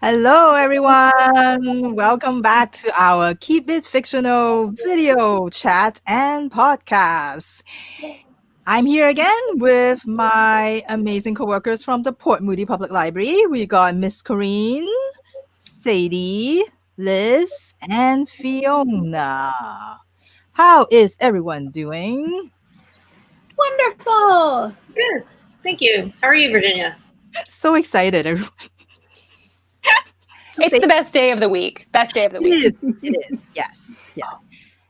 Hello, everyone. Welcome back to our Keep It Fictional video chat and podcast. I'm here again with my amazing coworkers from the Port Moody Public Library. We got Miss Corene, Sadie, Liz, and Fiona. How is everyone doing? Wonderful. Good. Thank you. How are you, Virginia? So excited, everyone. It's the best day of the week. Best day of the week. It is. Yes.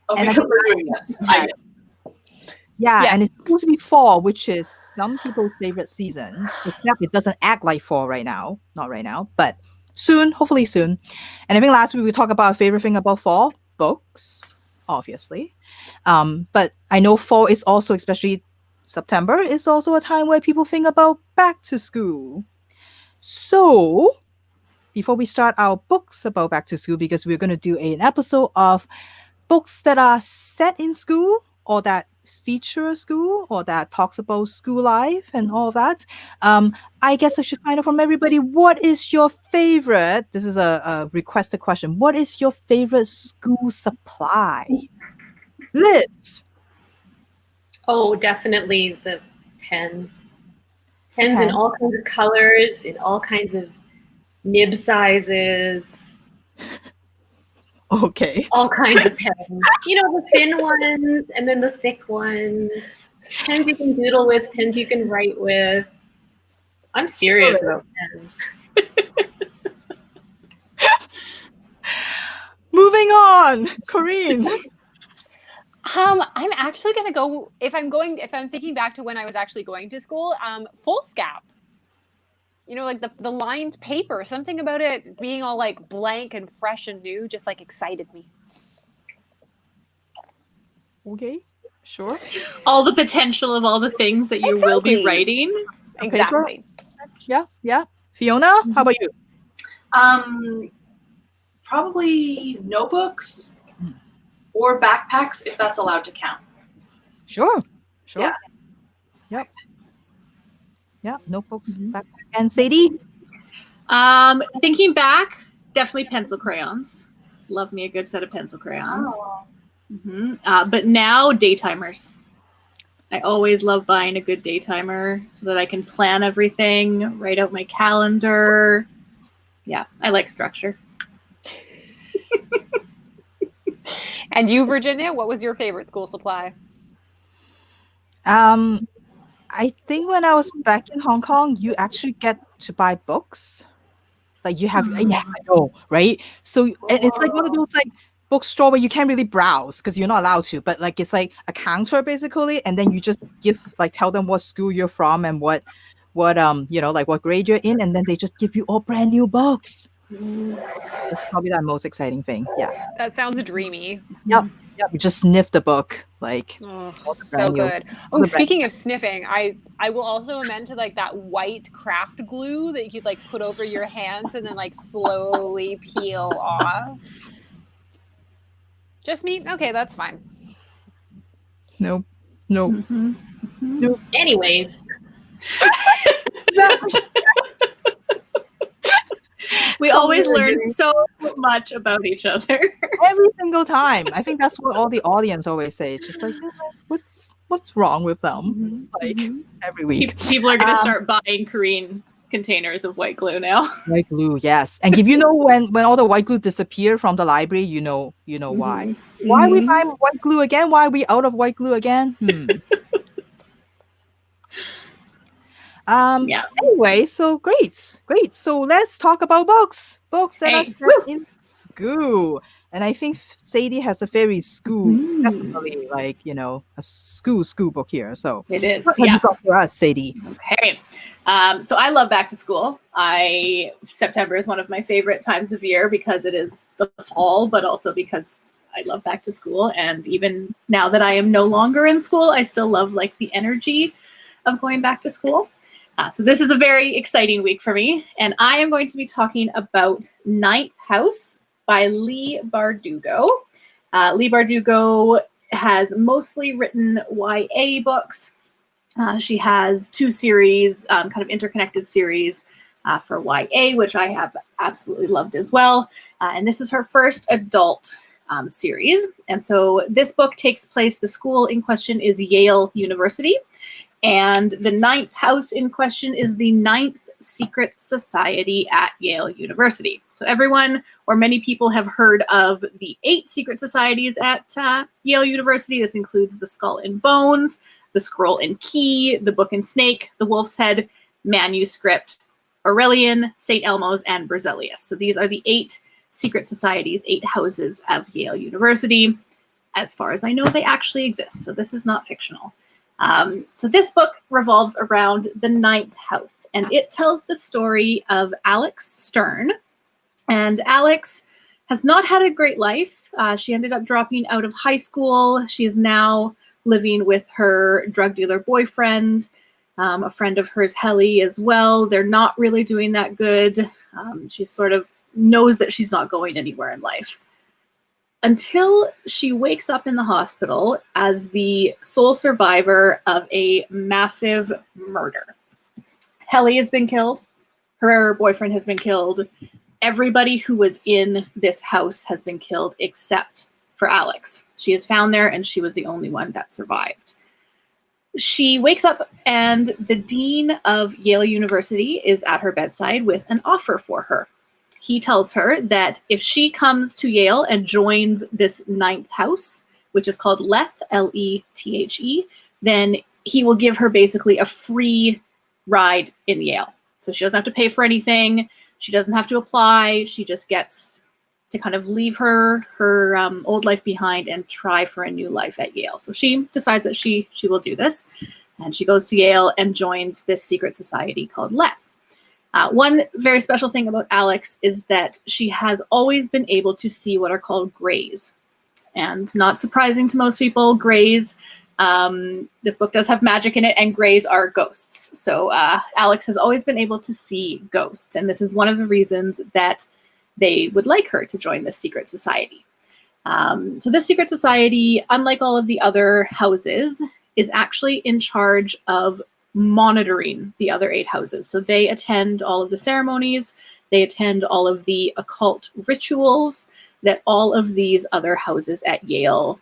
Oh, And I because think- we're doing this. I know. Yeah, Yes. and it's supposed to be fall, which is some people's favorite season. Except it doesn't act like fall right now. Not right now, but soon, hopefully soon. And I think last week we talked about our favorite thing about fall, books, obviously. But I know fall is also, especially September, is also a time where people think about back to school. So before we start our books about back to school, because we're going to do an episode of books that are set in school or that feature school or that talks about school life and all of that. I guess I should find out from everybody, what is your favorite? This is a requested question. What is your favorite school supply? Liz. Oh, definitely the pens. Pens in all kinds of colors, in all kinds of nib sizes, Okay. all kinds of pens. You know, the thin ones and then the thick ones. Pens you can doodle with, pens you can write with. I'm serious about pens. Moving on. Corene. I'm actually gonna go if I'm thinking back to when I was actually going to school, foolscap. You know, like the lined paper, something about it being all like blank and fresh and new just like excited me. Okay. Sure. All the potential of all the things that you will be Exactly. writing. Exactly. Yeah. Fiona, how about you? Probably notebooks or backpacks, if that's allowed to count. Sure. Yeah. Yeah, notebooks. Backpack. And Sadie? Thinking back, definitely pencil crayons. Love me a good set of pencil crayons. Oh. But now daytimers. I always love buying a good daytimer so that I can plan everything, write out my calendar. Yeah, I like structure. And you, Virginia, what was your favorite school supply? I think when I was back in Hong Kong, you actually get to buy books. Like you have, yeah, I know, right? So and it's like one of those like bookstore where you can't really browse because you're not allowed to, but like it's like a counter basically, and then you just tell them what school you're from and what like what grade you're in, and then they just give you all brand new books. That's probably the most exciting thing. Yeah. That sounds dreamy. Yep. You just sniff the book like. Oh, all the so brand new- good. all Oh, the brand- speaking of sniffing, I will also amend to like that white craft glue that you could like put over your hands and then like slowly peel off. Just me? Okay, that's fine. Nope. Anyways, We always learn so much about each other. Every single time. I think that's what all the audience always say. It's just like, what's wrong with them? Like every week. People are going to start buying Corene containers of white glue now. White glue, yes. And if you know when all the white glue disappear from the library, you know why. Why are we buying white glue again? Why are we out of white glue again? Yeah. Anyway, so great. So let's talk about books that are set in school. And I think Sadie has a very school, definitely like a school book here. So It is, what have yeah. you got for us, Sadie? Okay. So I love back to school. September is one of my favorite times of year because it is the fall, but also because I love back to school. And even now that I am no longer in school, I still love like the energy of going back to school. So this is a very exciting week for me. And I am going to be talking about Ninth House by Leigh Bardugo. Leigh Bardugo has mostly written YA books. She has two series, kind of interconnected series for YA, which I have absolutely loved as well. And this is her first adult series. And so this book takes place, the school in question is Yale University. And the 9th house in question is the 9th secret society at Yale University. So everyone, or many people, have heard of the 8 secret societies at Yale University. This includes the Skull and Bones, the Scroll and Key, the Book and Snake, the Wolf's Head, Manuscript, Aurelian, St. Elmo's, and Berzelius. So these are the 8 secret societies, 8 houses of Yale University. As far as I know, they actually exist. So this is not fictional. So this book revolves around the 9th house, and it tells the story of Alex Stern. And Alex has not had a great life. She ended up dropping out of high school. She is now living with her drug dealer boyfriend, a friend of hers, Helly, as well. They're not really doing that good. She sort of knows that she's not going anywhere in life, until she wakes up in the hospital as the sole survivor of a massive murder. Helly has been killed. Her boyfriend has been killed. Everybody who was in this house has been killed except for Alex. She is found there, and she was the only one that survived. She wakes up, and the dean of Yale University is at her bedside with an offer for her. He tells her that if she comes to Yale and joins this 9th house, which is called Lethe, Lethe, then he will give her basically a free ride in Yale. So she doesn't have to pay for anything. She doesn't have to apply. She just gets to kind of leave her old life behind and try for a new life at Yale. So she decides that she will do this. And she goes to Yale and joins this secret society called Lethe. One very special thing about Alex is that she has always been able to see what are called grays. And not surprising to most people, grays, this book does have magic in it, and grays are ghosts. So Alex has always been able to see ghosts, and this is one of the reasons that they would like her to join this secret society. So this secret society, unlike all of the other houses, is actually in charge of monitoring the other 8 houses. So they attend all of the ceremonies, they attend all of the occult rituals that all of these other houses at Yale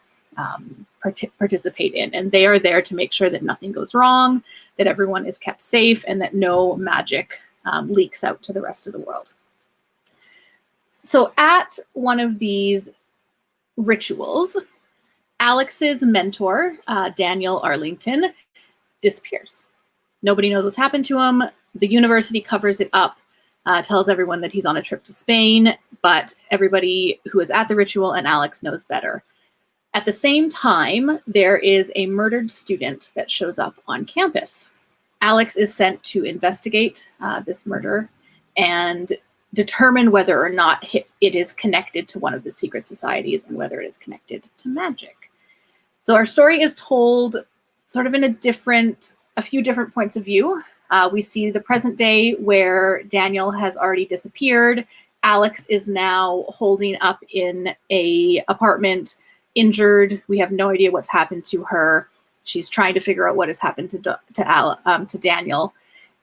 participate in. And they are there to make sure that nothing goes wrong, that everyone is kept safe, and that no magic leaks out to the rest of the world. So at one of these rituals, Alex's mentor, Daniel Arlington, disappears. Nobody knows what's happened to him. The university covers it up, tells everyone that he's on a trip to Spain, but everybody who is at the ritual and Alex knows better. At the same time, there is a murdered student that shows up on campus. Alex is sent to investigate this murder and determine whether or not it is connected to one of the secret societies and whether it is connected to magic. So our story is told sort of in a few different points of view. We see the present day where Daniel has already disappeared. Alex is now holding up in a apartment, injured. We have no idea what's happened to her. She's trying to figure out what has happened to Daniel.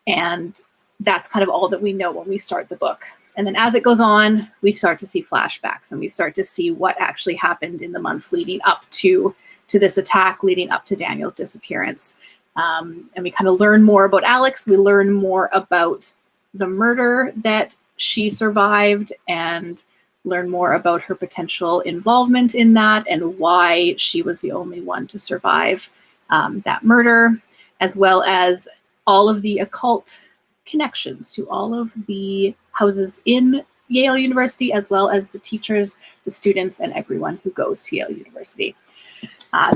And that's kind of all that we know when we start the book. And then as it goes on, we start to see flashbacks, and we start to see what actually happened in the months leading up to this attack, leading up to Daniel's disappearance. And we kind of learn more about Alex. We learn more about the murder that she survived, and learn more about her potential involvement in that, and why she was the only one to survive that murder, as well as all of the occult connections to all of the houses in Yale University, as well as the teachers, the students, and everyone who goes to Yale University.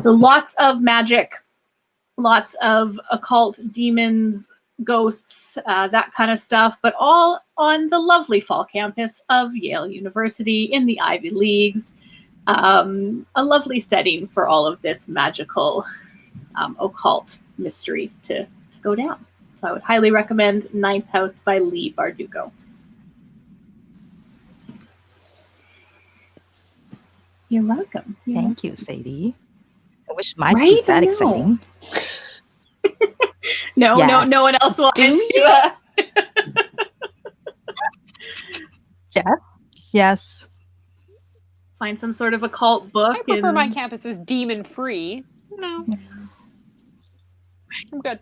So lots of magic, lots of occult, demons, ghosts, that kind of stuff, but all on the lovely fall campus of Yale University in the Ivy Leagues. A lovely setting for all of this magical, occult mystery to go down. So I would highly recommend 9th House by Leigh Bardugo. You're welcome. Thank you, Sadie. I wish mine was that exciting. No Yes. one else wanted Do to. Yes. Yes. Find some sort of occult book. I prefer my and campuses demon free. No, I'm good.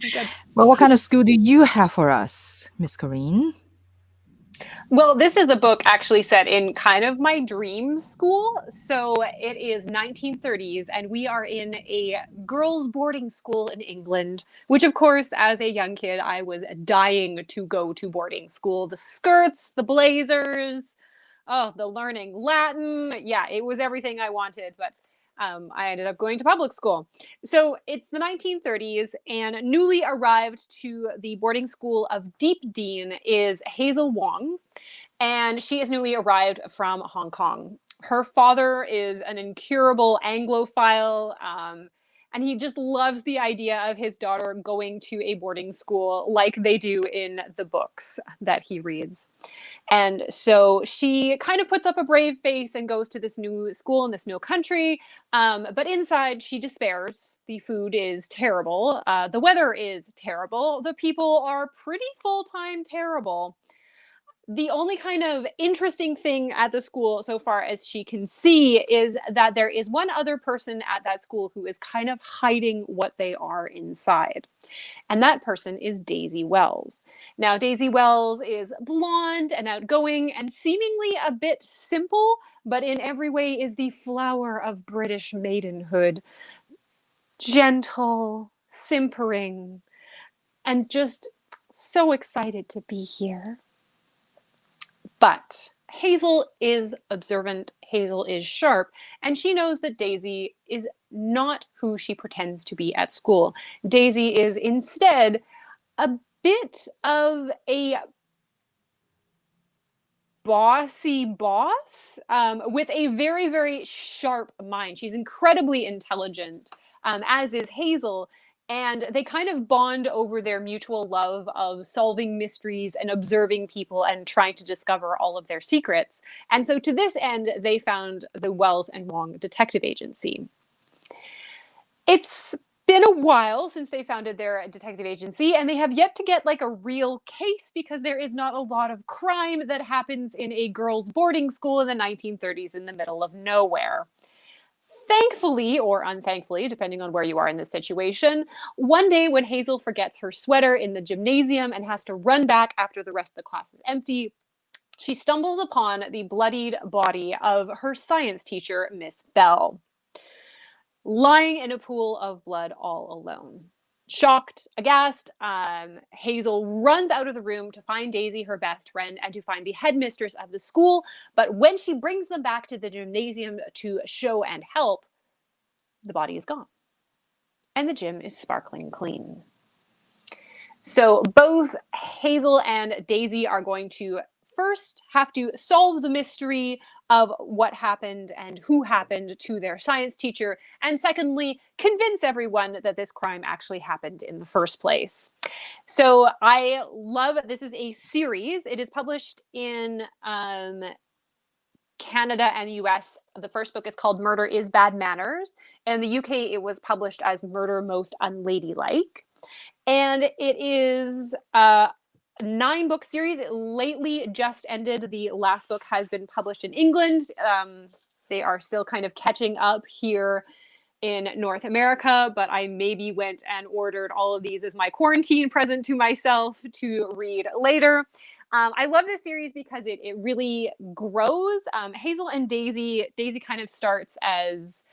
I'm good. Well, what kind of school do you have for us, Miss Corene? Well, this is a book actually set in kind of my dream school. So it is 1930s, and we are in a girls' boarding school in England, which, of course, as a young kid, I was dying to go to boarding school. The skirts, the blazers, oh, the learning Latin. Yeah, it was everything I wanted, but I ended up going to public school. So it's the 1930s, and newly arrived to the boarding school of Deep Dean is Hazel Wong, and she is newly arrived from Hong Kong. Her father is an incurable Anglophile, and he just loves the idea of his daughter going to a boarding school like they do in the books that he reads. And so she kind of puts up a brave face and goes to this new school in this new country. But inside, she despairs. The food is terrible. The weather is terrible. The people are pretty full time terrible. The only kind of interesting thing at the school so far as she can see is that there is one other person at that school who is kind of hiding what they are inside. And that person is Daisy Wells. Now, Daisy Wells is blonde and outgoing and seemingly a bit simple, but in every way is the flower of British maidenhood. Gentle, simpering, and just so excited to be here. But Hazel is observant, Hazel is sharp, and she knows that Daisy is not who she pretends to be at school. Daisy is instead a bit of a bossy boss with a very, very sharp mind. She's incredibly intelligent, as is Hazel. And they kind of bond over their mutual love of solving mysteries and observing people and trying to discover all of their secrets. And so to this end, they found the Wells and Wong Detective Agency. It's been a while since they founded their detective agency, and they have yet to get like a real case because there is not a lot of crime that happens in a girls' boarding school in the 1930s in the middle of nowhere. Thankfully, or unthankfully, depending on where you are in this situation, one day when Hazel forgets her sweater in the gymnasium and has to run back after the rest of the class is empty, she stumbles upon the bloodied body of her science teacher, Miss Bell, lying in a pool of blood all alone. Shocked, aghast, Hazel runs out of the room to find Daisy, her best friend, and to find the headmistress of the school. But when she brings them back to the gymnasium to show and help, the body is gone. And the gym is sparkling clean. So both Hazel and Daisy are going to first have to solve the mystery of what happened and who happened to their science teacher, and secondly, convince everyone that this crime actually happened in the first place. So I love, this is a series. It is published in Canada and US. The first book is called Murder is Bad Manners. In the UK, it was published as Murder Most Unladylike. And it is a 9-book series. It lately just ended. The last book has been published in England. They are still kind of catching up here in North America, but I maybe went and ordered all of these as my quarantine present to myself to read later. I love this series because it really grows. Hazel and Daisy kind of starts as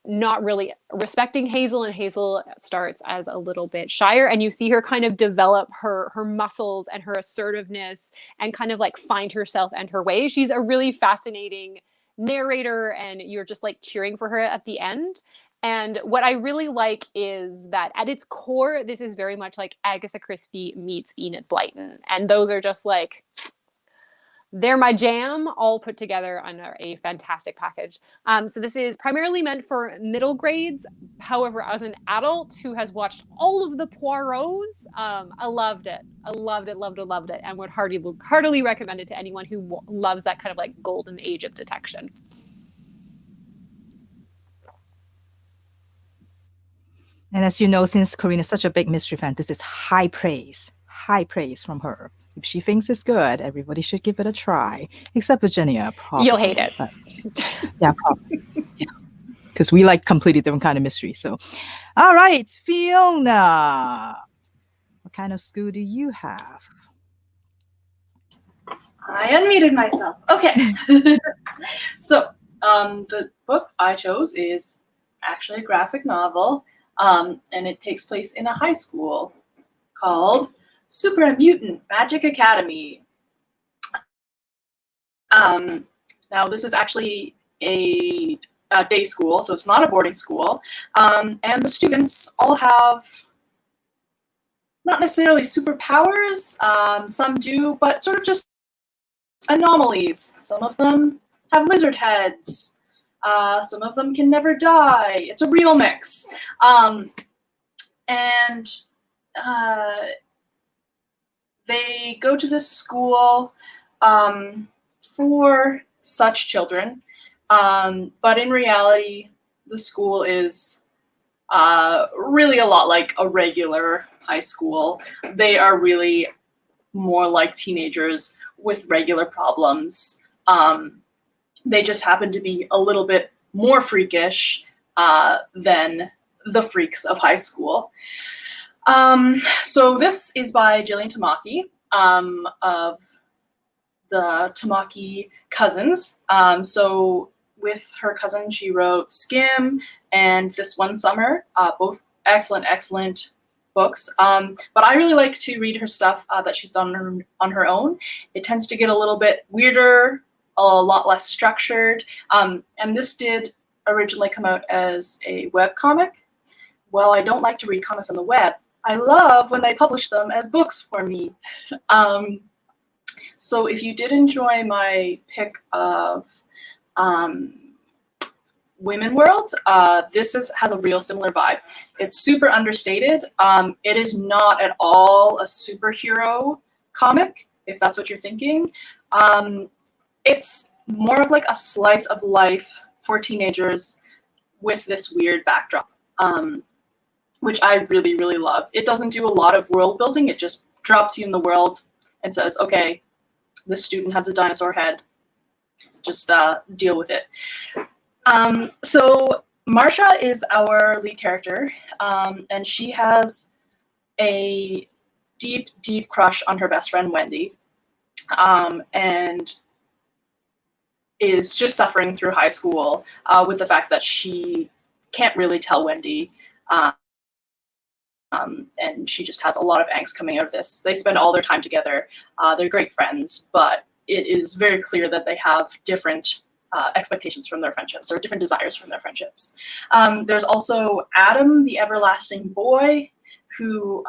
not really respecting Hazel, and Hazel starts as a little bit shyer, and you see her kind of develop her muscles and her assertiveness and kind of like find herself and her way. She's a really fascinating narrator, and you're just like cheering for her at the end. And what I really like is that at its core, this is very much like Agatha Christie meets Enid Blyton. And those are just like, they're my jam, all put together under a fantastic package. So this is primarily meant for middle grades. However, as an adult who has watched all of the Poirots, I loved it. I loved it, and would heartily recommend it to anyone who loves that kind of like golden age of detection. And as you know, since Corene is such a big mystery fan, this is high praise from her. If she thinks it's good, everybody should give it a try. Except Virginia, probably. You'll hate it. But, yeah, probably. Yeah. Because we like completely different kind of mystery. So, all right, Fiona. What kind of school do you have? I unmuted myself. Okay. So, the book I chose is actually a graphic novel, and it takes place in a high school called Mutant Magic Academy. Now, this is actually a day school, so it's not a boarding school, and the students all have not necessarily superpowers, some do, but sort of just anomalies. Some of them have lizard heads. Some of them can never die. It's a real mix. And they go to this school for such children. But in reality, the school is really a lot like a regular high school. They are really more like teenagers with regular problems. They just happen to be a little bit more freakish than the freaks of high school. So this is by Jillian Tamaki of the Tamaki cousins. So with her cousin, she wrote Skim and This One Summer, both excellent books. But I really like to read her stuff that she's done on her own. It tends to get a little bit weirder, a lot less structured. And this did originally come out as a web comic. Well, I don't like to read comics on the web. I love when they publish them as books for me. So if you did enjoy my pick of Women World, this has a real similar vibe. It's super understated. It is not at all a superhero comic, if that's what you're thinking. It's more of like a slice of life for teenagers with this weird backdrop, which I really, really love. It doesn't do a lot of world building. It just drops you in the world and says, okay, this student has a dinosaur head. Just deal with it. So Marsha is our lead character, and she has a deep, deep crush on her best friend, Wendy, and is just suffering through high school with the fact that she can't really tell Wendy, and she just has a lot of angst coming out of this. They spend all their time together. They're great friends, but it is very clear that they have different expectations from their friendships, or different desires from their friendships. There's also Adam, the everlasting boy, who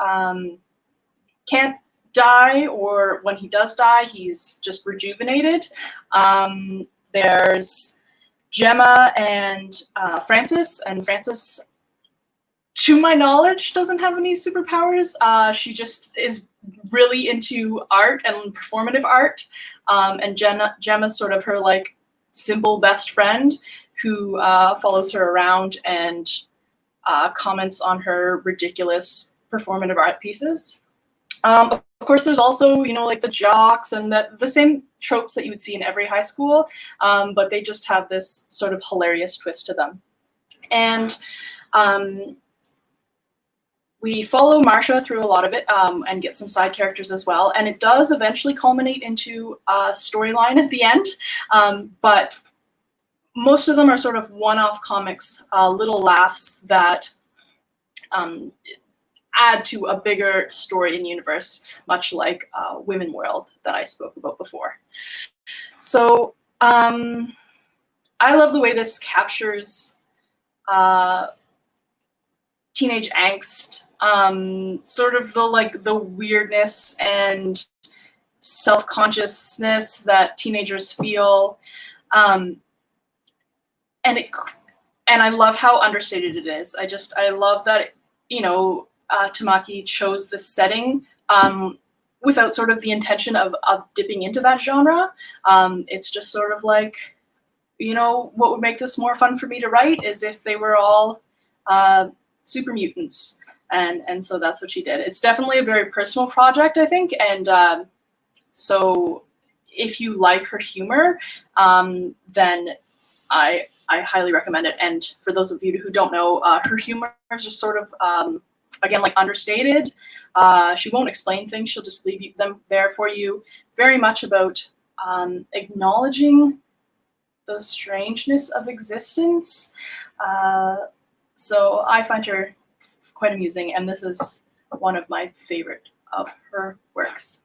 can't die, or when he does die, he's just rejuvenated. There's Gemma and Frances, and Frances, to my knowledge, doesn't have any superpowers. She just is really into art and performative art, and Gemma's sort of her like simple best friend who follows her around and comments on her ridiculous performative art pieces. Of course, there's also, you know, like the jocks and the same tropes that you would see in every high school, but they just have this sort of hilarious twist to them. And we follow Marsha through a lot of it and get some side characters as well. And it does eventually culminate into a storyline at the end. But most of them are sort of one-off comics, little laughs that add to a bigger story in universe, much like Women World that I spoke about before. So I love the way this captures teenage angst, sort of the weirdness and self-consciousness that teenagers feel, and I love how understated it is. I love that Tamaki chose this setting without sort of the intention of dipping into that genre. It's just sort of like, what would make this more fun for me to write is if they were all super mutants. And so that's what she did. It's definitely a very personal project, I think, and So if you like her humor, then I highly recommend it. And for those of you who don't know, her humor is just sort of, again, like understated. She won't explain things. She'll just leave them there for you. Very much about acknowledging the strangeness of existence. So I find her quite amusing, and this is one of my favorite of her works.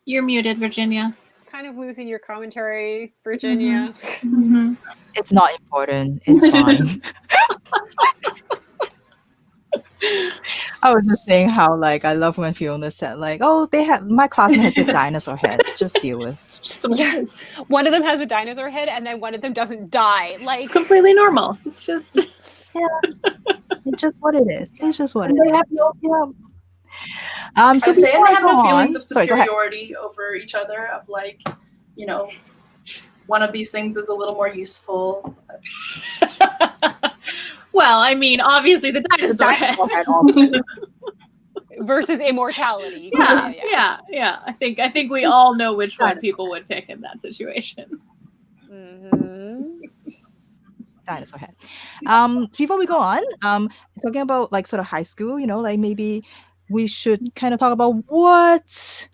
You're muted, Virginia. Kind of losing your commentary, Virginia. Mm-hmm. It's not important. It's fine. I was just saying how like I love when Fiona said like, "Oh, my classmate has a dinosaur head. Just deal with." It's just the way it is. One of them has a dinosaur head, and then one of them doesn't die. Like It's completely normal. It's just It's just what it is. It's just what it They is. have no, So I say, and before they I have go no on- feelings of Sorry, go ahead. superiority over each other. Of like, you know, one of these things is a little more useful. well, I mean, obviously the The dinosaur head. dinosaur head also. versus immortality. Yeah. I think we all know which one people would pick in that situation. Mhm. Dinosaur head. Before we go on, talking about like sort of high school, you know, like maybe we should kind of talk about what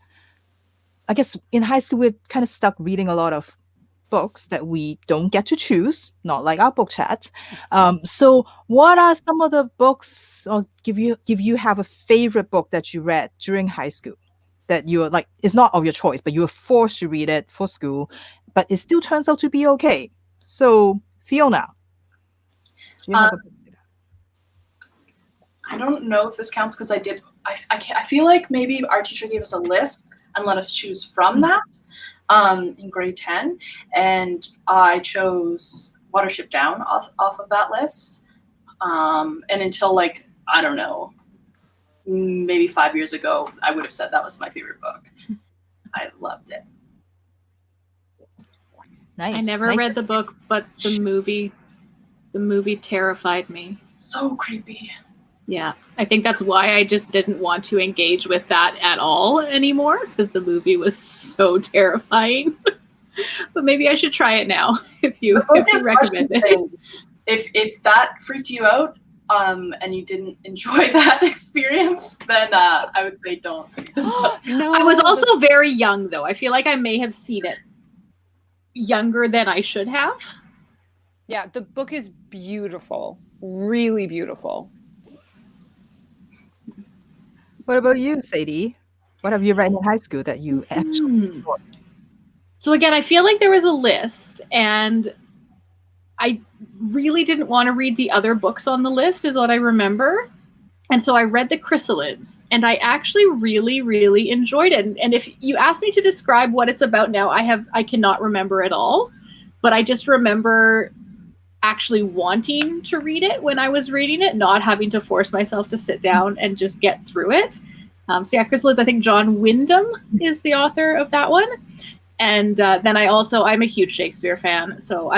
I guess in high school we're kind of stuck reading a lot of books that we don't get to choose, not like our book chat. So what are some of the books, or give you have a favorite book that you read during high school that you're like, it's not of your choice, but you were forced to read it for school, but it still turns out to be okay. So Fiona, do you have a book like that? I don't know if this counts because I feel like maybe our teacher gave us a list and let us choose from that in grade 10, and I chose Watership Down off of that list. And until like, I don't know, maybe 5 years ago, I would have said that was my favorite book. I loved it. Nice. I never nice. read the book, but the movie terrified me. So creepy. Yeah, I think that's why I just didn't want to engage with that at all anymore, because the movie was so terrifying. But maybe I should try it now if you recommend it. If that freaked you out and you didn't enjoy that experience, then I would say don't. No, I was also very young, though. I feel like I may have seen it younger than I should have. yeah, the book is beautiful, really beautiful. What about you, Sadie? What have you read in high school that you actually enjoyed? So again, I feel like there was a list, and I really didn't want to read the other books on the list, is what I remember. And so I read The Chrysalids, and I actually really, really enjoyed it. And if you ask me to describe what it's about now, I cannot remember at all. But I just remember actually wanting to read it when I was reading it, not having to force myself to sit down and just get through it. So yeah, Chrysalids, I think John Wyndham is the author of that one. And then I'm a huge Shakespeare fan. So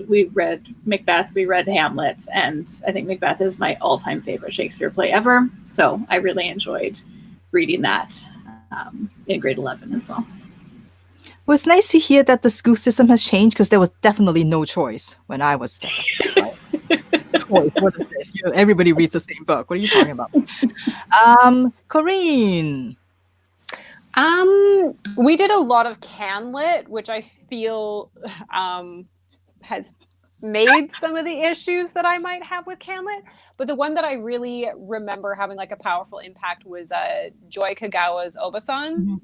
we read Macbeth, we read Hamlet, and I think Macbeth is my all-time favorite Shakespeare play ever. So I really enjoyed reading that in grade 11 as well. Well, it's nice to hear that the school system has changed, because there was definitely no choice when I was there. Right? Choice, what is this? Everybody reads the same book. What are you talking about? Corene. We did a lot of CanLit, which I feel has made some of the issues that I might have with CanLit. But the one that I really remember having like a powerful impact was Joy Kagawa's Obasan. Mm-hmm.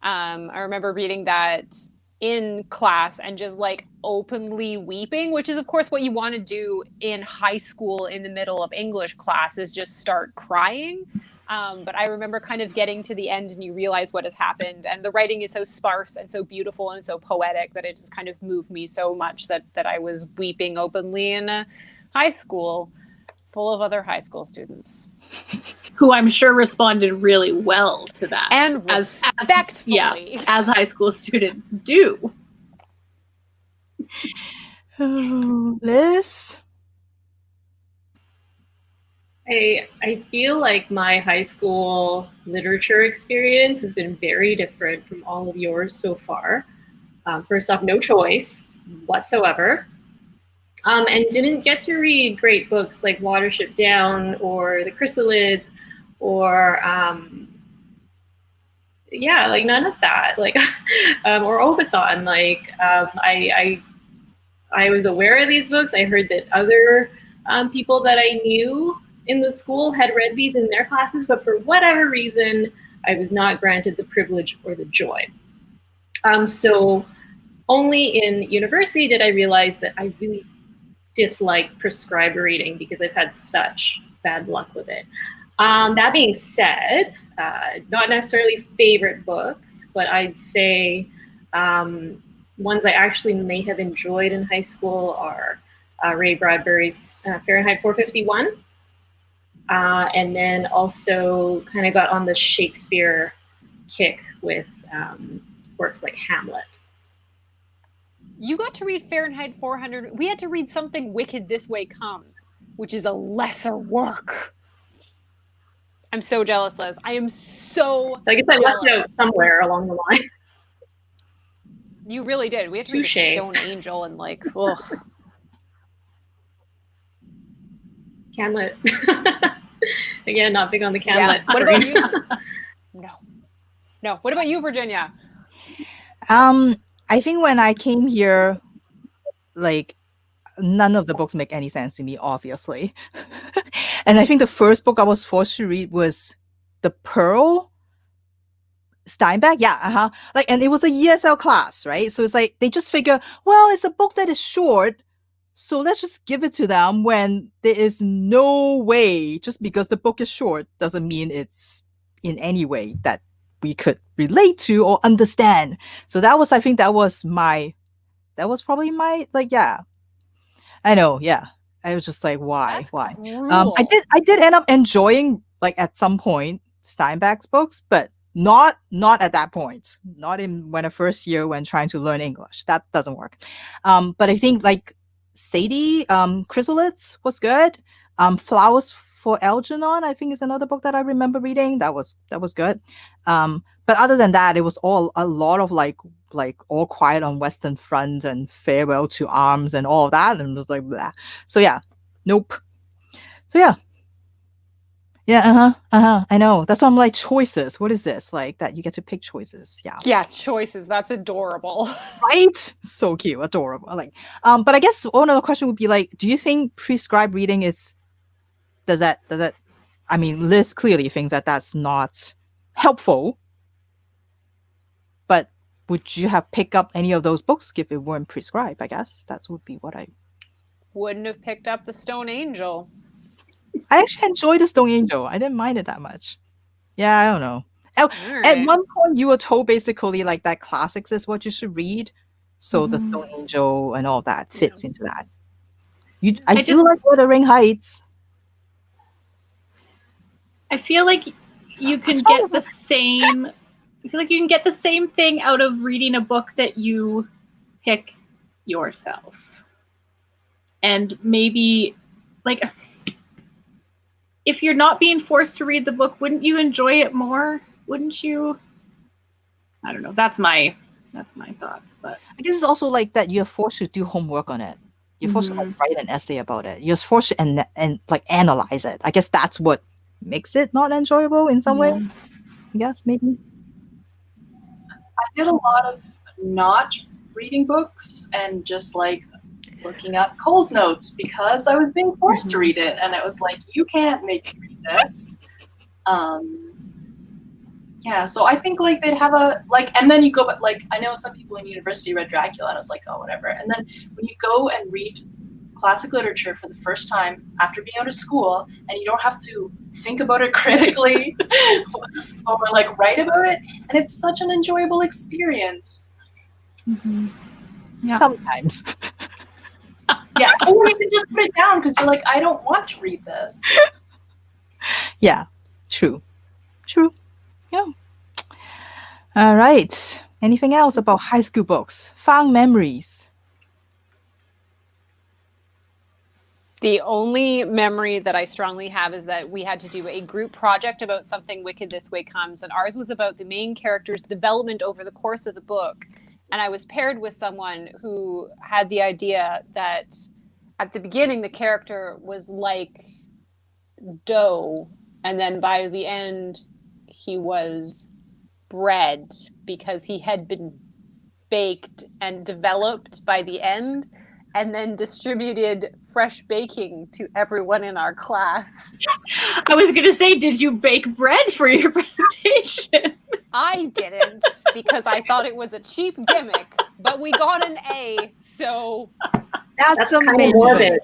I remember reading that in class and just like openly weeping, which is of course what you want to do in high school in the middle of English class, is just start crying. But I remember kind of getting to the end and you realize what has happened. And the writing is so sparse and so beautiful and so poetic that it just kind of moved me so much that I was weeping openly in a high school full of other high school students. Who I'm sure responded really well to that. And respectfully. As high school students do. Liz? I feel like my high school literature experience has been very different from all of yours so far. First off, no choice whatsoever. And didn't get to read great books like Watership Down or The Chrysalids or yeah, like none of that. Like or Obasan. Like I was aware of these books. I heard that other people that I knew in the school had read these in their classes, but for whatever reason, I was not granted the privilege or the joy. So only in university did I realize that I really dislike prescribed reading because I've had such bad luck with it. That being said, not necessarily favorite books, but I'd say ones I actually may have enjoyed in high school are Ray Bradbury's Fahrenheit 451. And then also kind of got on the Shakespeare kick with works like Hamlet. You got to read Fahrenheit 400. We had to read Something Wicked This Way Comes, which is a lesser work. I'm so jealous, Liz. I am so I guess I left it out somewhere along the line. You really did. We had to read The Stone Angel and like, ugh. Hamlet. Again, not big on the Hamlet. Yeah. What about you? No. What about you, Virginia? I think when I came here, like, none of the books make any sense to me, obviously. And I think the first book I was forced to read was The Pearl, Steinbeck. Yeah, Like, and it was a ESL class, right? So it's like they just figure, well, it's a book that is short, so let's just give it to them when there is no way, just because the book is short doesn't mean it's in any way that we could relate to or understand. So that was, I think that was probably my, like, yeah. I know, yeah. I was just like, why? That's Why? cruel. I did end up enjoying, like, at some point, Steinbeck's books, but not at that point. Not in when I first year when trying to learn English. That doesn't work. But I think like Sadie, Chrysalids was good. Flowers for Algernon, I think, is another book that I remember reading. That was good. But other than that, it was all a lot of like All Quiet on Western Front and Farewell to Arms and all of that, and it was like blah. So yeah, nope. So yeah. I know. That's why I'm like, choices. What is this? Like that you get to pick choices. Yeah. Yeah, choices. That's adorable. Right? So cute, adorable. Like, but I guess another question would be like, do you think prescribed reading does that I mean, Liz clearly thinks that that's not helpful, but would you have picked up any of those books if it weren't prescribed? I guess that would be what I wouldn't have picked up The Stone Angel. I actually enjoyed The Stone Angel. I didn't mind it that much. Yeah, I don't know. Right. At one point, you were told basically like that classics is what you should read. So The Stone Angel and all that fits into that. I do like Wuthering Heights. I feel like you can get the same. I feel like you can get the same thing out of reading a book that you pick yourself, and maybe like if you're not being forced to read the book, wouldn't you enjoy it more? Wouldn't you? I don't know. That's my thoughts. But I guess it's also like that you're forced to do homework on it. You're forced to like, write an essay about it. You're forced to and like analyze it. I guess that's what makes it not enjoyable in some ways. I guess maybe. I did a lot of not reading books and just like looking up Cole's notes because I was being forced to read it, and it was like, you can't make me read this. Yeah, so I think like they'd have a like, and then you go, but like I know some people in university read Dracula, and I was like, oh, whatever. And then when you go and read classic literature for the first time after being out of school, and you don't have to think about it critically or like write about it, and it's such an enjoyable experience. Yeah. Sometimes. Yes, or you can just put it down because you're like, I don't want to read this. Yeah, true. Yeah. All right. Anything else about high school books? Fond memories. The only memory that I strongly have is that we had to do a group project about something Wicked This Way Comes, and ours was about the main character's development over the course of the book. And I was paired with someone who had the idea that at the beginning the character was like dough, and then by the end he was bread because he had been baked and developed by the end, and then distributed fresh baking to everyone in our class. I was going to say, did you bake bread for your presentation? I didn't, because I thought it was a cheap gimmick, but we got an A, so That's kind of amazing. morbid.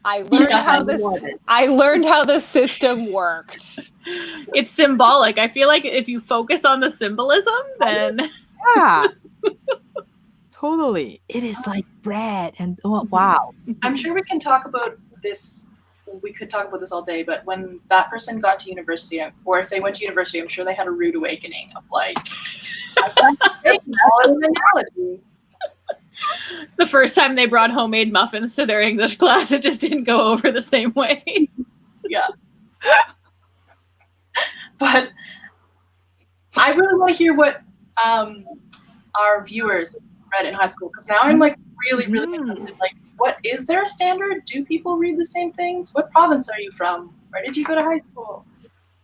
I learned Yeah, I learned how the system worked. It's symbolic. I feel like if you focus on the symbolism, then Yeah. Totally. It is like bread and wow. I'm sure we can talk about this. We could talk about this all day, but when that person got to university, or if they went to university, I'm sure they had a rude awakening of like, all an analogy. the first time they brought homemade muffins to their English class, it just didn't go over the same way. Yeah. But I really want to hear what our viewers read in high school, because now I'm like really interested. Like, what is there a standard? Do people read the same things? What province are you from? Where did you go to high school?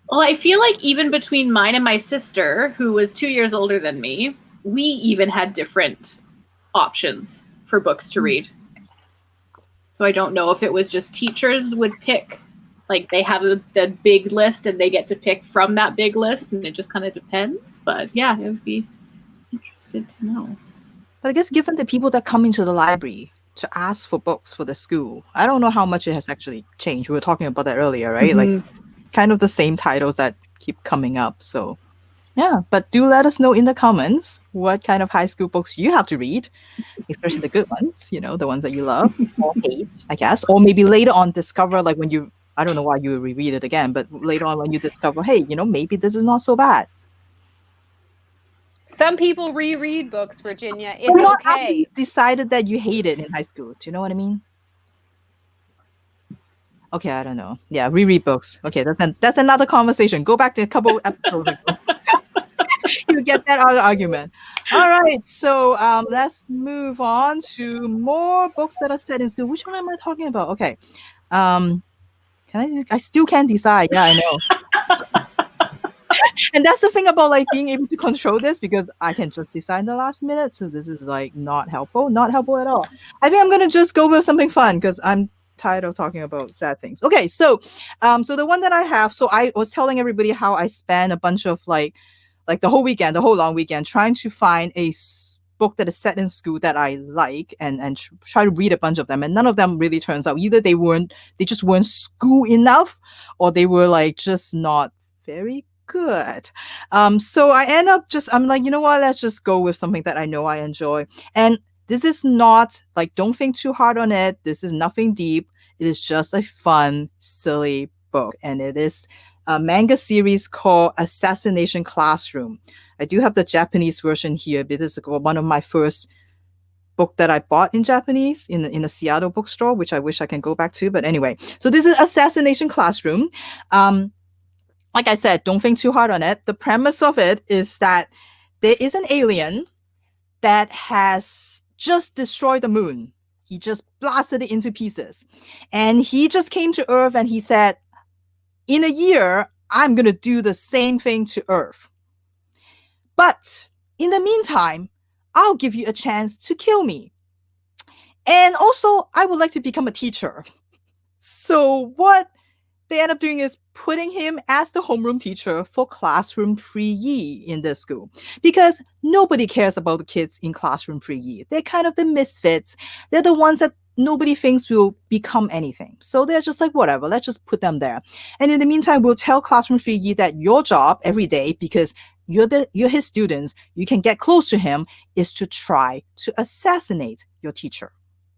Well, I feel like even between mine and my sister, who was 2 years older than me, we even had different options for books to read. So I don't know if it was just teachers would pick, like they have the big list and they get to pick from that big list, and it just kind of depends. But yeah, it would be interested to know. But I guess given the people that come into the library to ask for books for the school, I don't know how much it has actually changed. We were talking about that earlier, right? Like kind of the same titles that keep coming up. So yeah, but do let us know in the comments what kind of high school books you have to read, especially the good ones, you know, the ones that you love or hate, I guess. Or maybe later on discover, like when you, I don't know why you reread it again, but later on when you discover, hey, you know, maybe this is not so bad. Some people reread books, Virginia. But It's not after okay. you decided that you hate it in high school. Do you know what I mean? Okay, I don't know. Yeah, reread books. Okay, that's another conversation. Go back to a couple episodes ago. You get that other argument. All right, so let's move on to more books that are set in school. Which one am I talking about? Okay, can I still can't decide. Yeah, I know. And that's the thing about like being able to control this, because I can just decide in the last minute. So this is like not helpful at all. I think I'm gonna just go with something fun because I'm tired of talking about sad things. Okay, so so the one that I have, so I was telling everybody how I spent a bunch of like the whole long weekend trying to find a book that is set in school that I like and try to read a bunch of them, and none of them really turns out either they just weren't school enough, or they were like just not very good. So I end up I'm like, you know what, let's just go with something that I know I enjoy. And this is not like, don't think too hard on it. This is nothing deep. It is just a fun, silly book. And it is a manga series called Assassination Classroom. I do have the Japanese version here, but this is one of my first book that I bought in Japanese in a Seattle bookstore, which I wish I can go back to. But anyway, so this is Assassination Classroom. Like I said, don't think too hard on it. The premise of it is that there is an alien that has just destroyed the moon. He just blasted it into pieces. And he just came to Earth and he said, in a year, I'm going to do the same thing to Earth. But in the meantime, I'll give you a chance to kill me. And also, I would like to become a teacher. So what they end up doing is putting him as the homeroom teacher for classroom 3E in this school, because nobody cares about the kids in classroom 3E. They're kind of the misfits. They're the ones that nobody thinks will become anything. So they're just like, whatever, let's just put them there. And in the meantime, we'll tell classroom 3E that your job every day, because you're his students, you can get close to him, is to try to assassinate your teacher.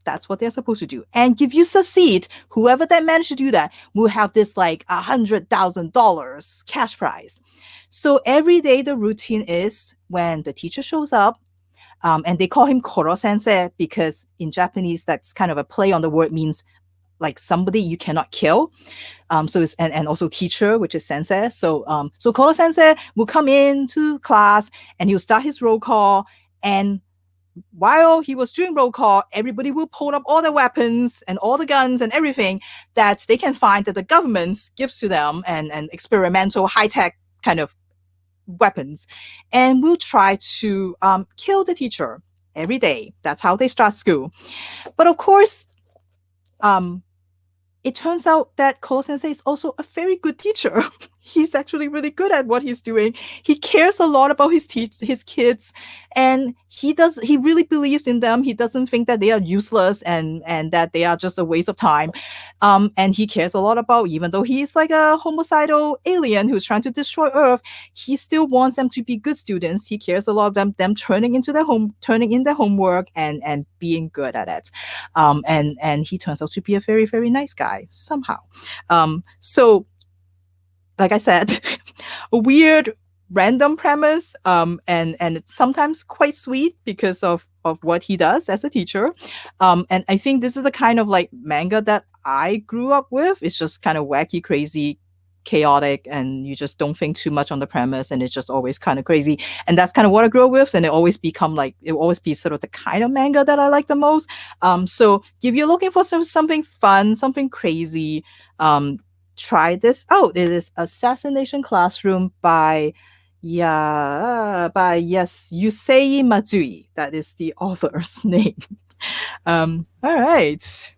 That's what they're supposed to do. And if you succeed, whoever that managed to do that will have this like $100,000 cash prize. So every day the routine is when the teacher shows up, and they call him Koro Sensei because in Japanese, that's kind of a play on the word, means like somebody you cannot kill. So it's and also teacher, which is sensei. So so Koro sensei will come into class and he'll start his roll call, and while he was doing roll call, everybody will pull up all the weapons and all the guns and everything that they can find that the government gives to them, and experimental high-tech kind of weapons, and will try to kill the teacher every day. That's how they start school. But of course, it turns out that Koro sensei is also a very good teacher. He's actually really good at what he's doing. He cares a lot about his kids, and he really believes in them. He doesn't think that they are useless and that they are just a waste of time. And he cares a lot about, even though he's like a homicidal alien who's trying to destroy Earth, he still wants them to be good students. He cares a lot of them turning in their homework and being good at it. And he turns out to be a very, very nice guy somehow. So like I said, a weird random premise, and it's sometimes quite sweet because of what he does as a teacher. And I think this is the kind of like manga that I grew up with. It's just kind of wacky, crazy, chaotic, and you just don't think too much on the premise, and it's just always kind of crazy. And that's kind of what I grew up with, and it will always be sort of the kind of manga that I like the most. So if you're looking for something fun, something crazy, try this out. It is Assassination Classroom by Yusei Matsui. That is the author's name. All right.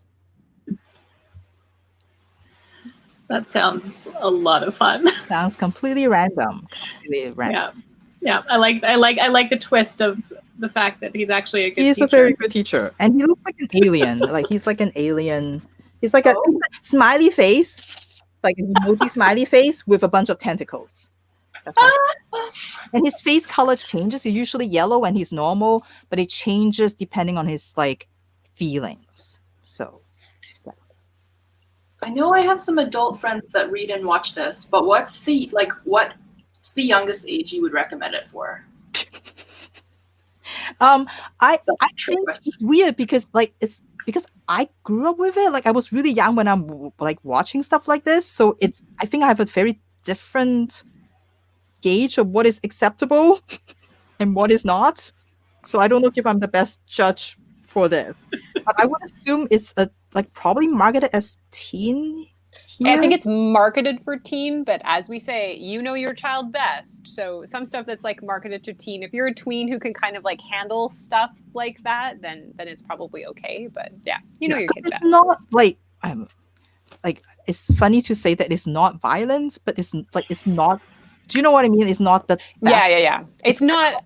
That sounds a lot of fun. Sounds completely random. Yeah. I like the twist of the fact that he's actually a good He's teacher. a very good teacher. And he looks like an alien. He's like an alien. He's like a smiley face. Like an emoji smiley face with a bunch of tentacles. And his face color changes. He's usually yellow when he's normal, but it changes depending on his like feelings. So I know I have some adult friends that read and watch this, but what's the youngest age you would recommend it for? I think it's weird because I grew up with it. Like I was really young when I'm like watching stuff like this, so I think I have a very different gauge of what is acceptable and what is not. So I don't know if I'm the best judge for this, but I would assume it's probably marketed as teen. I think it's marketed for teen, but as we say, you know your child best. So some stuff that's like marketed to teen, if you're a tween who can kind of like handle stuff like that, then it's probably okay. But yeah, you know your kid it's best. Not like it's funny to say that it's not violence, but it's not. Do you know what I mean? It's not that. Yeah. It's not.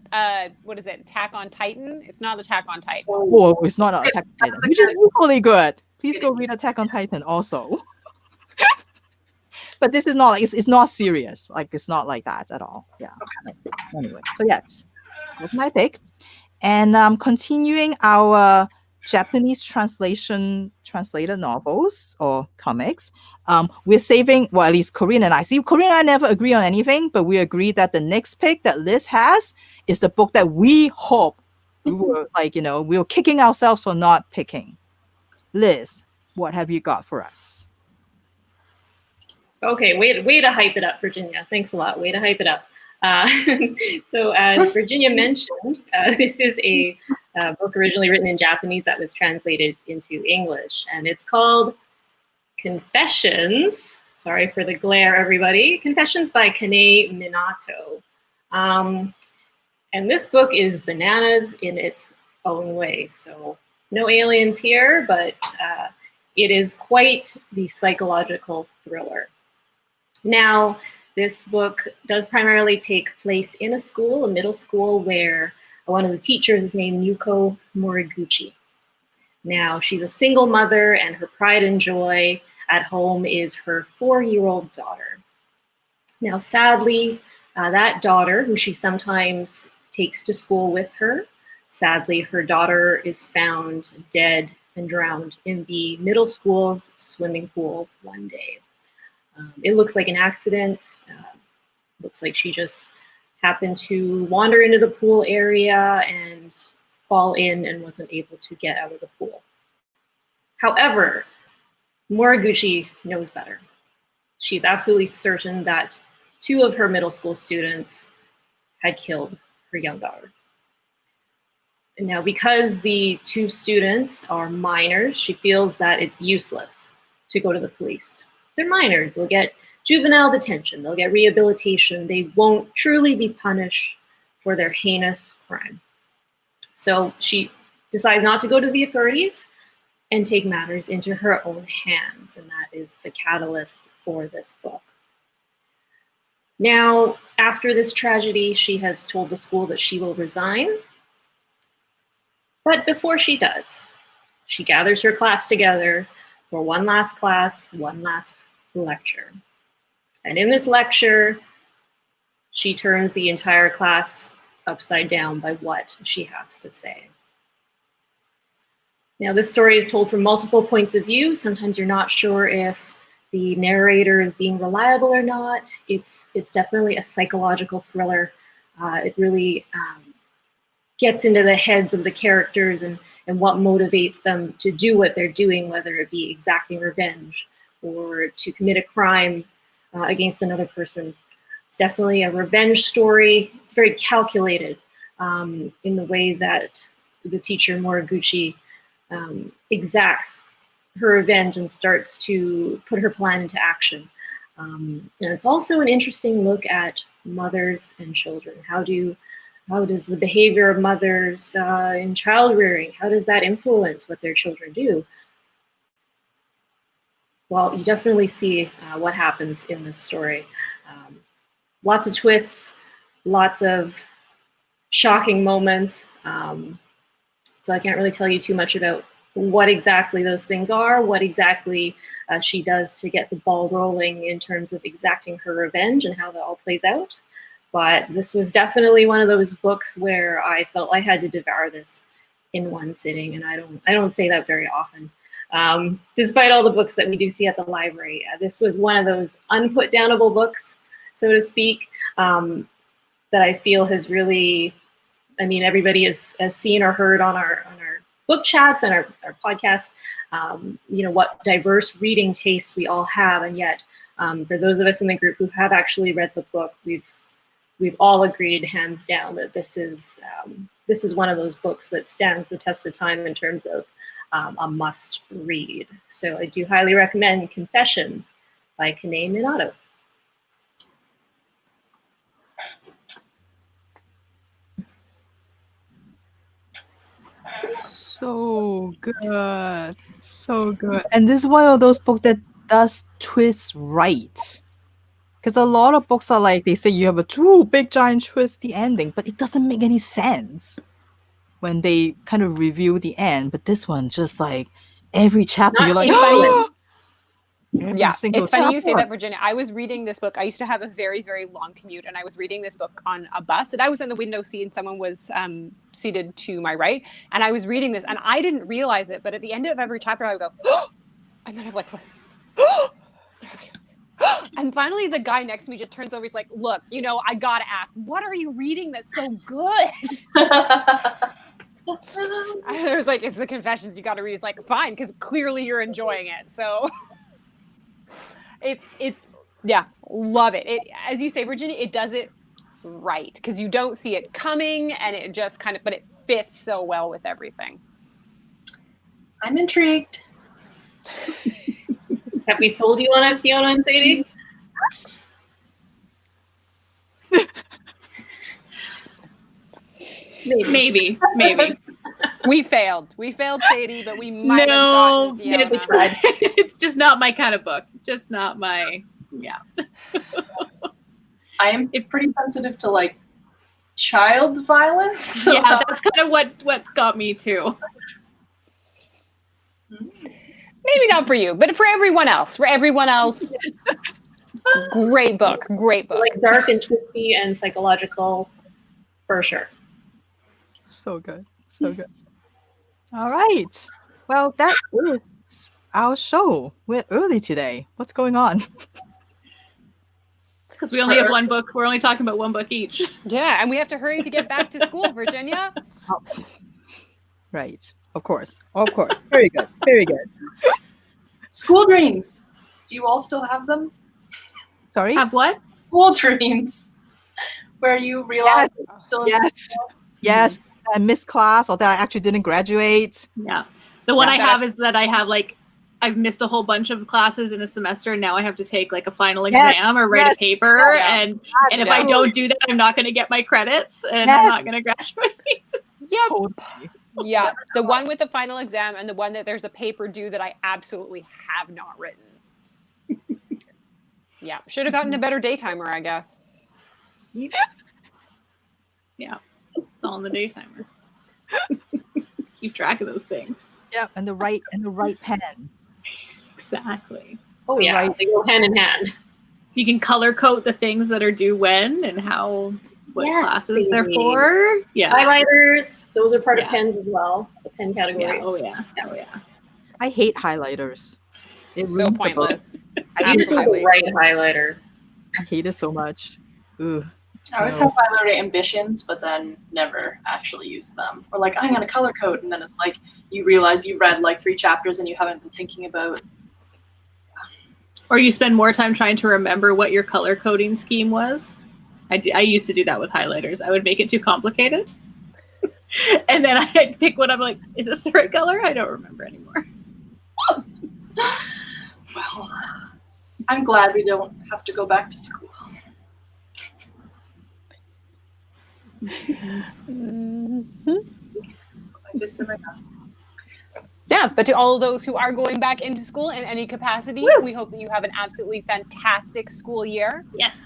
What is it? Attack on Titan. It's not Attack on Titan. Oh, it's not Attack on Titan, which is equally good. Please go read Attack on Titan also. But this is not it's not serious. Like it's not like that at all. Yeah. Anyway, so yes, that's my pick. And continuing our Japanese translated novels or comics, we're saving, well, at least Corene and I never agree on anything, but we agree that the next pick that Liz has is the book that we hope we were we were kicking ourselves for not picking. Liz, what have you got for us? Okay, way to hype it up, Virginia. Thanks a lot. Way to hype it up. So as Virginia mentioned, this is a book originally written in Japanese that was translated into English, and it's called Confessions. Sorry for the glare, everybody. Confessions by Kane Minato. And this book is bananas in its own way. So no aliens here, but it is quite the psychological thriller. Now, this book does primarily take place in a school, a middle school, where one of the teachers is named Yuko Moriguchi. Now, she's a single mother, and her pride and joy at home is her 4-year-old daughter. Now, sadly, that daughter, who she sometimes takes to school with her, sadly, her daughter is found dead and drowned in the middle school's swimming pool one day. It looks like an accident. Looks like she just happened to wander into the pool area and fall in and wasn't able to get out of the pool. However, Moriguchi knows better. She's absolutely certain that 2 of her middle school students had killed her young daughter. And now, because the 2 students are minors, she feels that it's useless to go to the police. They're minors. They'll get juvenile detention. They'll get rehabilitation. They won't truly be punished for their heinous crime. So she decides not to go to the authorities and take matters into her own hands. And that is the catalyst for this book. Now, after this tragedy, she has told the school that she will resign. But before she does, she gathers her class together for one last class, one last lecture. And in this lecture, she turns the entire class upside down by what she has to say. Now, this story is told from multiple points of view. Sometimes you're not sure if the narrator is being reliable or not. It's definitely a psychological thriller. It really gets into the heads of the characters and what motivates them to do what they're doing, whether it be exacting revenge or to commit a crime against another person. It's definitely a revenge story. It's very calculated in the way that the teacher Moriguchi exacts her revenge and starts to put her plan into action. And it's also an interesting look at mothers and children. How does the behavior of mothers in child rearing, how does that influence what their children do? Well, you definitely see what happens in this story. Lots of twists, lots of shocking moments. So I can't really tell you too much about what exactly those things are, what exactly she does to get the ball rolling in terms of exacting her revenge and how that all plays out. But this was definitely one of those books where I felt I had to devour this in one sitting, and I don't say that very often. Despite all the books that we do see at the library, this was one of those unput-downable books, so to speak, that I feel has really, I mean, everybody has seen or heard on our book chats and our podcasts, what diverse reading tastes we all have, and yet for those of us in the group who have actually read the book, we've all agreed hands down that this is one of those books that stands the test of time in terms of a must read. So I do highly recommend Confessions by Corene Minato. So good. So good. And this is one of those books that does twist right. Because a lot of books are like, they say you have a true big giant twisty ending, but it doesn't make any sense when they kind of reveal the end. But this one, just like every chapter, you're like, It's funny. every Yeah, single it's funny you say chapter. that, Virginia. I was reading this book. I used to have a very, very long commute, and I was reading this book on a bus, and I was in the window seat, and someone was seated to my right, and I was reading this, and I didn't realize it, but at the end of every chapter, I would go, oh! And then I'm like, oh! And finally, the guy next to me just turns over. He's like, look, I gotta ask, what are you reading that's so good? I was like, it's the Confessions you gotta read. It's like, fine, because clearly you're enjoying it. So it's yeah, love it. It, as you say, Virginia, it does it right because you don't see it coming, and it just kind of, but it fits so well with everything. I'm intrigued. Have we sold you on it, Fiona and Sadie? Maybe. We failed, Sadie, but we might have gotten Fiona. It's just not my kind of book. Just not my, yeah. I am pretty sensitive to like child violence. So. Yeah, that's kind of what got me too. Maybe not for you, but for everyone else. Great book. Like dark and twisty and psychological, for sure. So good. All right. Well, that is our show. We're early today. What's going on? Because we only have one book. We're only talking about one book each. Yeah, and we have to hurry to get back to school, Virginia. Right. Of course. Very good. School dreams. Do you all still have them? Sorry. Have what? School dreams, where you realize that you're still in Yes. school. Yes. I missed class, or that I actually didn't graduate. Yeah. The one Yeah. I have is that I have like I've missed a whole bunch of classes in a semester, and now I have to take like a final Yes, exam or write yes, a paper, yeah. and if I don't do that, I'm not going to get my credits, and Yes. I'm not going to graduate. Yep. Totally. Yeah, the one with the final exam and the one that there's a paper due that I absolutely have not written. Yeah, should have gotten a better daytimer, I guess. Yeah, it's all in the daytimer. Keep track of those things. Yep, and the right pen. Exactly. Oh yeah, Right. they go hand in hand. You can color code the things that are due when and what Yes, classes they're Sadie. for. Yeah. Highlighters, those are part of Yeah. pens as well. The pen category. Yeah. Oh yeah. Oh yeah. I hate highlighters. It So ruins the book. pointless. I You hate, just need Absolutely. the right highlighter. I hate it so much. Ooh. I always have highlighter ambitions, but then never actually use them. Or like, I'm gonna color code, and then it's like you realize you read like 3 chapters and you haven't been thinking about. Or you spend more time trying to remember what your color coding scheme was. I used to do that with highlighters. I would make it too complicated. And then I'd pick one. I'm like, is this the right color? I don't remember anymore. Well, I'm glad we don't have to go back to school. I miss them enough. Yeah, but to all of those who are going back into school in any capacity, we hope that you have an absolutely fantastic school year. Yes.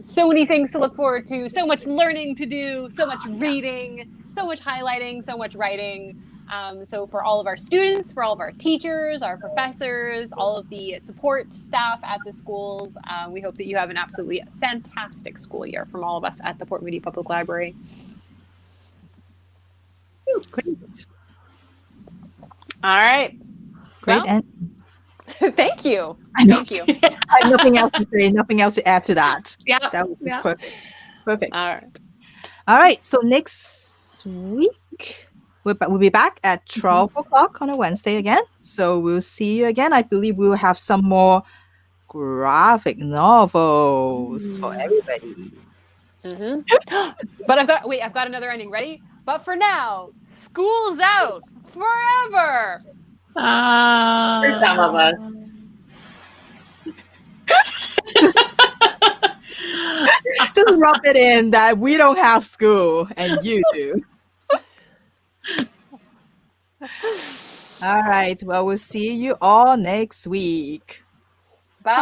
So many things to look forward to, so much learning to do, so much reading, so much highlighting, so much writing. So for all of our students, for all of our teachers, our professors, all of the support staff at the schools, we hope that you have an absolutely fantastic school year from all of us at the Port Moody Public Library. Great. All right. Great. Well, And thank you. I know. Thank you. I have nothing else to say, nothing else to add to that. Yeah. That would be Yeah. perfect. Perfect. All right. All right. So next week, we'll be back at 12 o'clock on a Wednesday again. So we'll see you again. I believe we'll have some more graphic novels for everybody. But I've got another ending. Ready? But for now, school's out forever. For some of us. Just rub it in that we don't have school and you do. All right. Well, we'll see you all next week. Bye.